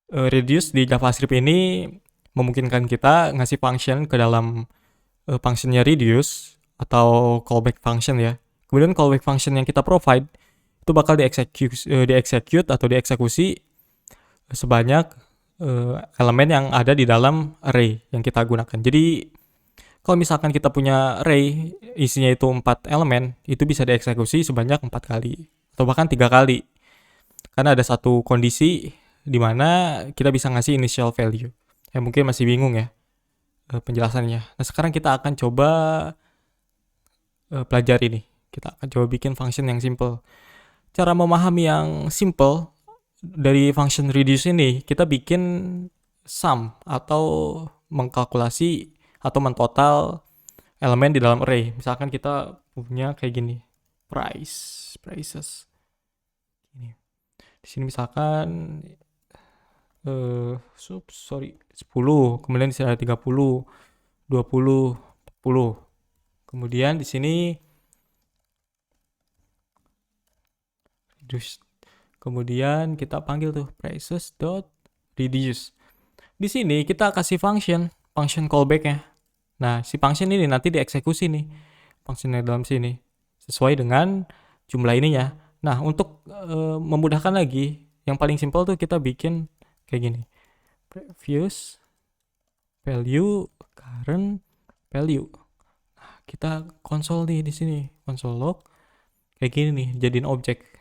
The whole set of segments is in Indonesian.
Reduce di JavaScript ini memungkinkan kita ngasih function ke dalam functionnya reduce atau callback function ya. Kemudian callback function yang kita provide itu bakal di-execute atau dieksekusi sebanyak elemen yang ada di dalam array yang kita gunakan. Jadi kalau misalkan kita punya array isinya itu 4 elemen, itu bisa dieksekusi sebanyak 4 kali atau bahkan 3 kali. Karena ada satu kondisi di mana kita bisa ngasih initial value. Mungkin masih bingung ya penjelasannya. Nah, sekarang kita akan coba pelajari nih. Kita akan coba bikin function yang simple. Cara memahami yang simple dari function reduce ini, kita bikin sum atau mengkalkulasi atau mentotal elemen di dalam array. Misalkan kita punya kayak gini, prices. Ini. Di sini misalkan 10, kemudian di sini ada 30, 20, 40. Kemudian di sini reduce. Kemudian kita panggil tuh prices.reduce. Di sini kita kasih function callback-nya. Nah, si function ini nanti dieksekusi nih. Functionnya dalam sini sesuai dengan jumlah ininya. Nah, untuk memudahkan lagi, yang paling simpel tuh kita bikin kayak gini. Previous value, current value. Nah, kita konsol nih di sini, console log kayak gini nih, jadiin objek.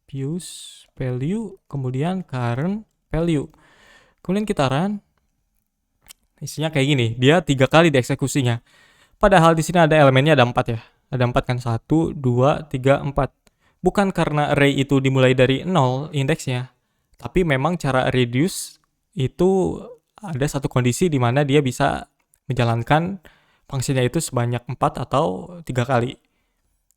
Previous value, kemudian current value. Kemudian kita run. Isinya kayak gini, dia 3 kali dieksekusinya. Padahal di sini ada elemennya ada 4 ya. Ada 4 kan, 1, 2, 3, 4. Bukan karena array itu dimulai dari 0 indeksnya, tapi memang cara reduce itu ada satu kondisi di mana dia bisa menjalankan fungsinya itu sebanyak 4 atau 3 kali.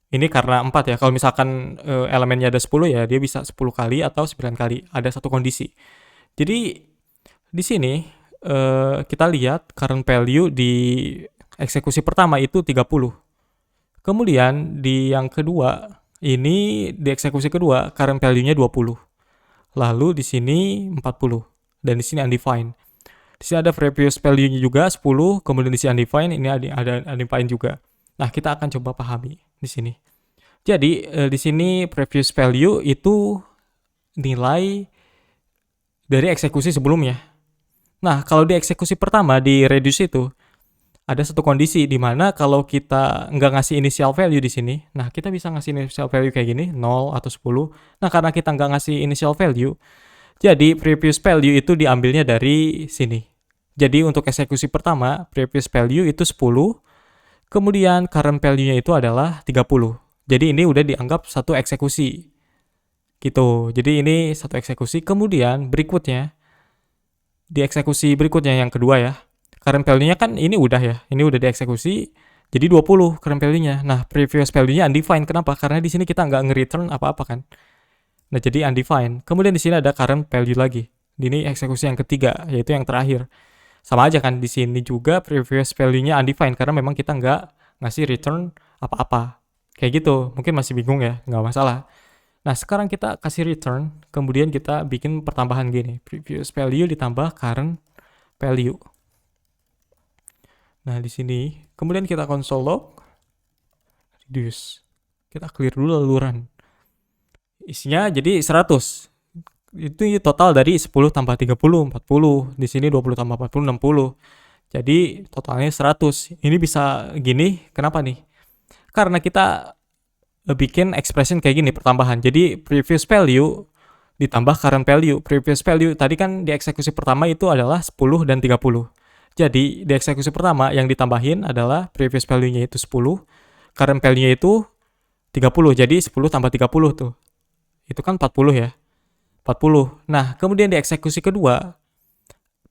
Ini karena 4 ya. Kalau misalkan elemennya ada 10 ya, dia bisa 10 kali atau 9 kali. Ada satu kondisi. Jadi di sini kita lihat current value di eksekusi pertama itu 30. Kemudian di yang kedua, ini di eksekusi kedua current value-nya 20. Lalu di sini 40 dan di sini undefined. Di sini ada previous value-nya juga 10, kemudian di sini undefined, ini ada undefined juga. Nah, kita akan coba pahami di sini. Jadi di sini previous value itu nilai dari eksekusi sebelumnya. Nah, kalau di eksekusi pertama di reduce itu ada satu kondisi di mana kalau kita nggak ngasih initial value di sini, nah kita bisa ngasih initial value kayak gini, 0 atau 10. Nah, karena kita nggak ngasih initial value, jadi previous value itu diambilnya dari sini. Jadi untuk eksekusi pertama, previous value itu 10, kemudian current value-nya itu adalah 30. Jadi ini udah dianggap satu eksekusi. Gitu. Jadi ini satu eksekusi, kemudian berikutnya di eksekusi berikutnya yang kedua ya. Current value-nya kan ini udah ya. Ini udah dieksekusi. Jadi 20 current value-nya. Nah, previous value-nya undefined. Kenapa? Karena di sini kita nggak nge-return apa-apa kan. Nah, jadi undefined. Kemudian di sini ada current value lagi. Ini eksekusi yang ketiga, yaitu yang terakhir. Sama aja kan, di sini juga previous value-nya undefined karena memang kita nggak ngasih return apa-apa. Kayak gitu. Mungkin masih bingung ya, nggak masalah. Nah, sekarang kita kasih return, kemudian kita bikin pertambahan gini. Previous value ditambah current value. Nah, di sini. Kemudian kita console log. Reduce. Kita clear dulu lalu run. Isinya jadi 100. Itu total dari 10 tambah 30, 40. Di sini 20 tambah 40, 60. Jadi totalnya 100. Ini bisa gini, kenapa nih? Karena kita bikin expression kayak gini, pertambahan. Jadi previous value ditambah current value. Previous value tadi kan di eksekusi pertama itu adalah 10 dan 30. Jadi di eksekusi pertama yang ditambahin adalah previous value-nya itu 10, current value-nya itu 30. Jadi 10 tambah 30 tuh. Itu kan 40 ya. 40. Nah, kemudian di eksekusi kedua,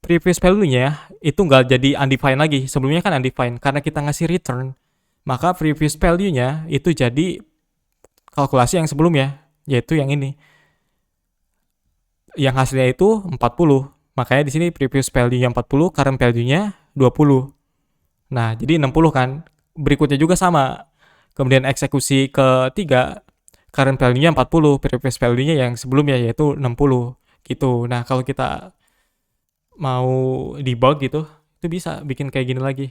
previous value-nya itu nggak jadi undefined lagi. Sebelumnya kan undefined. Karena kita ngasih return, maka previous value-nya itu jadi kalkulasi yang sebelumnya, yaitu yang ini. Yang hasilnya itu 40. Makanya di sini previous value-nya 40, current value-nya 20. Nah, jadi 60 kan. Berikutnya juga sama. Kemudian eksekusi ketiga, current value-nya 40, previous value-nya yang sebelumnya yaitu 60. gitu. Nah, kalau kita mau debug gitu, itu bisa bikin kayak gini lagi.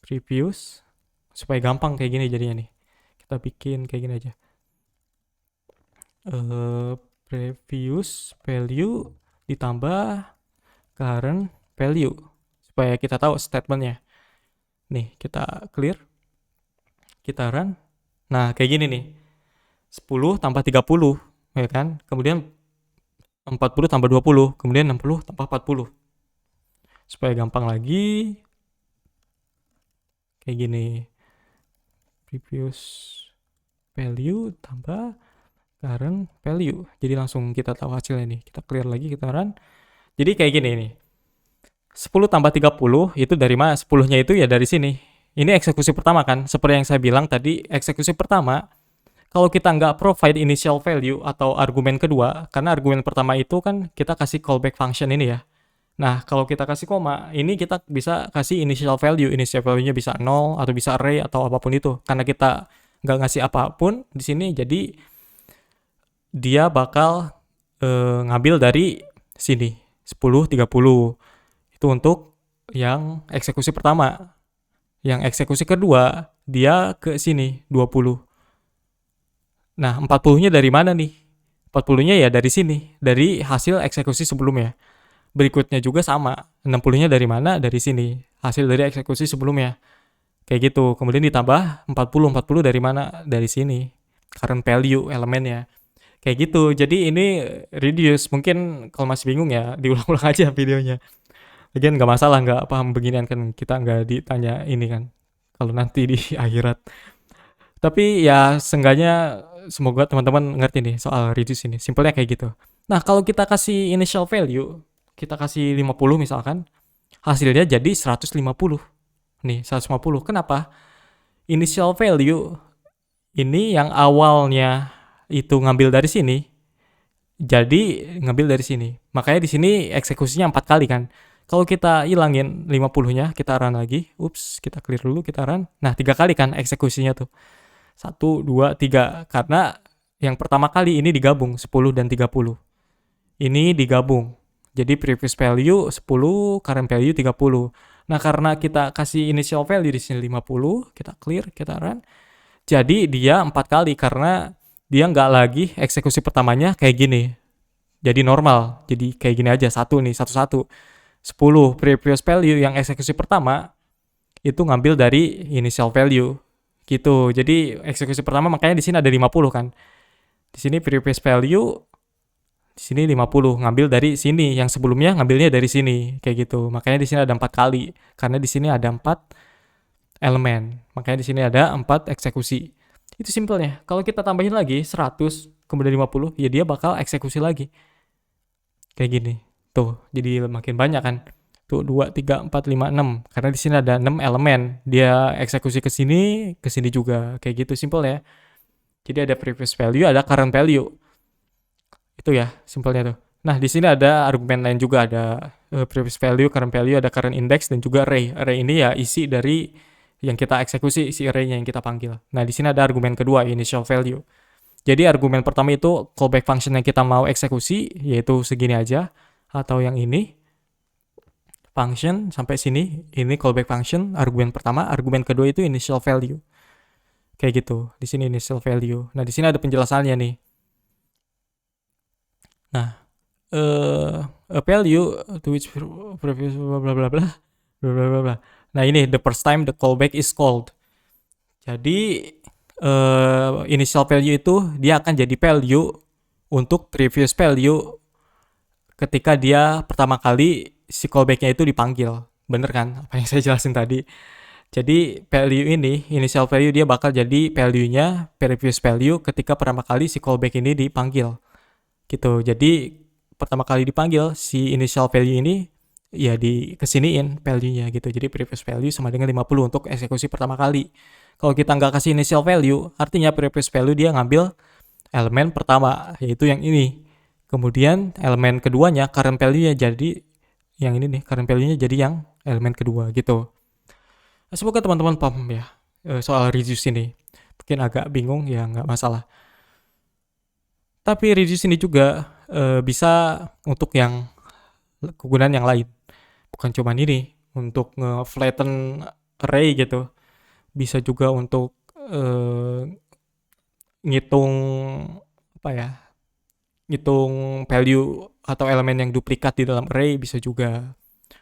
Previous supaya gampang kayak gini jadinya nih. Kita bikin kayak gini aja. Previous value ditambah current value supaya kita tahu statementnya. Nih, kita clear, kita run. Nah, kayak gini nih. 10 tambah 30, ya kan? Kemudian 40 tambah 20, kemudian 60 tambah 40. Supaya gampang lagi, kayak gini. Previous value tambah current value. Jadi langsung kita tahu hasilnya nih. Kita clear lagi, kita run. Jadi kayak gini nih. 10 tambah 30 itu dari mana? 10-nya itu ya dari sini. Ini eksekusi pertama kan? Seperti yang saya bilang tadi, eksekusi pertama, kalau kita nggak provide initial value atau argumen kedua, karena argumen pertama itu kan kita kasih callback function ini ya. Nah, kalau kita kasih koma, ini kita bisa kasih initial value. Initial value-nya bisa 0 atau bisa array atau apapun itu. Karena kita nggak ngasih apapun di sini, jadi dia bakal ngambil dari sini 10, 30. Itu untuk yang eksekusi pertama. Yang eksekusi kedua, dia ke sini 20. Nah, 40-nya dari mana nih? 40-nya ya dari sini, dari hasil eksekusi sebelumnya. Berikutnya juga sama, 60-nya dari mana? Dari sini, hasil dari eksekusi sebelumnya. Kayak gitu. Kemudian ditambah 40 dari mana? Dari sini. Current value elemennya. Kayak gitu. Jadi ini reduce. Mungkin kalau masih bingung ya diulang-ulang aja videonya. Lagian nggak masalah, nggak paham beginian kan, kita nggak ditanya ini kan. Kalau nanti di akhirat. Tapi ya seenggaknya semoga teman-teman ngerti nih soal reduce ini. Simpelnya kayak gitu. Nah, kalau kita kasih initial value, kita kasih 50 misalkan, hasilnya jadi 150. Nih, 150. Kenapa? Initial value ini yang awalnya itu ngambil dari sini, jadi ngambil dari sini. Makanya di sini eksekusinya 4 kali kan. Kalau kita hilangin 50-nya, kita run lagi. Ups, kita clear dulu, kita run. Nah, 3 kali kan eksekusinya tuh. 1, 2, 3. Karena yang pertama kali ini digabung 10 dan 30. Ini digabung. Jadi previous value 10, current value 30. Nah, karena kita kasih initial value di sini 50, kita clear, kita run. Jadi dia 4 kali karena dia nggak lagi eksekusi pertamanya kayak gini. Jadi normal. Jadi kayak gini aja, satu nih, satu-satu. 10 previous value yang eksekusi pertama itu ngambil dari initial value. Gitu. Jadi eksekusi pertama makanya di sini ada 50 kan. Di sini previous value, di sini 50 ngambil dari sini, yang sebelumnya ngambilnya dari sini, kayak gitu. Makanya di sini ada 4 kali karena di sini ada 4 elemen. Makanya di sini ada 4 eksekusi. Itu simpelnya. Kalau kita tambahin lagi 100 kemudian 50, ya dia bakal eksekusi lagi. Kayak gini. Tuh, jadi makin banyak kan. Tuh 2, 3, 4, 5, 6. Karena di sini ada 6 elemen. Dia eksekusi ke sini juga. Kayak gitu simpel ya. Jadi ada previous value, ada current value. Itu ya, simpelnya tuh. Nah, di sini ada argumen lain juga, ada previous value, current value, ada current index dan juga array. Array ini ya isi dari yang kita eksekusi, isi array-nya yang kita panggil. Nah, di sini ada argumen kedua, initial value. Jadi argumen pertama itu callback function yang kita mau eksekusi, yaitu segini aja, atau yang ini. Function sampai sini, ini callback function, argumen pertama, argumen kedua itu initial value. Kayak gitu. Di sini initial value. Nah, di sini ada penjelasannya nih. Nah, a value to which previous bla bla bla bla bla bla. Nah, ini the first time the callback is called. Jadi initial value itu dia akan jadi value untuk previous value ketika dia pertama kali si callback-nya itu dipanggil. Bener kan apa yang saya jelasin tadi? Jadi value ini, initial value dia bakal jadi value-nya previous value ketika pertama kali si callback ini dipanggil. Gitu. Jadi pertama kali dipanggil si initial value ini ya dikesiniin value-nya gitu. Jadi previous value sama dengan 50 untuk eksekusi pertama kali. Kalau kita nggak kasih initial value, artinya previous value dia ngambil elemen pertama, yaitu yang ini. Kemudian elemen keduanya, current value-nya jadi yang ini nih, current value-nya jadi yang elemen kedua gitu. Semoga teman-teman paham ya soal reduce ini. Mungkin agak bingung ya, nggak masalah. Tapi reduce ini juga bisa untuk yang kegunaan yang lain. Bukan cuman ini untuk nge-flatten array gitu. Bisa juga untuk ngitung apa ya? Ngitung value atau elemen yang duplikat di dalam array bisa juga,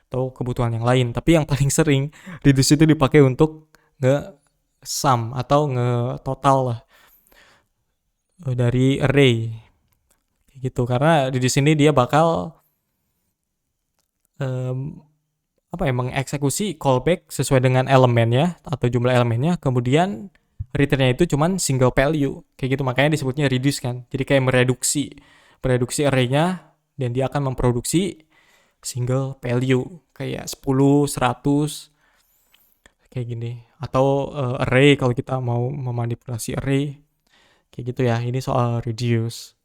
atau kebutuhan yang lain. Tapi yang paling sering reduce itu dipakai untuk nge-sum atau nge-total lah dari array gitu. Karena di sini dia bakal apa ya, mengeksekusi callback sesuai dengan elemennya atau jumlah elemennya, kemudian returnnya itu cuman single value kayak gitu, makanya disebutnya reduce kan. Jadi kayak mereduksi arraynya, dan dia akan memproduksi single value kayak 10, 100 kayak gini. Atau array kalau kita mau memanipulasi array kayak gitu ya. Ini soal reduce.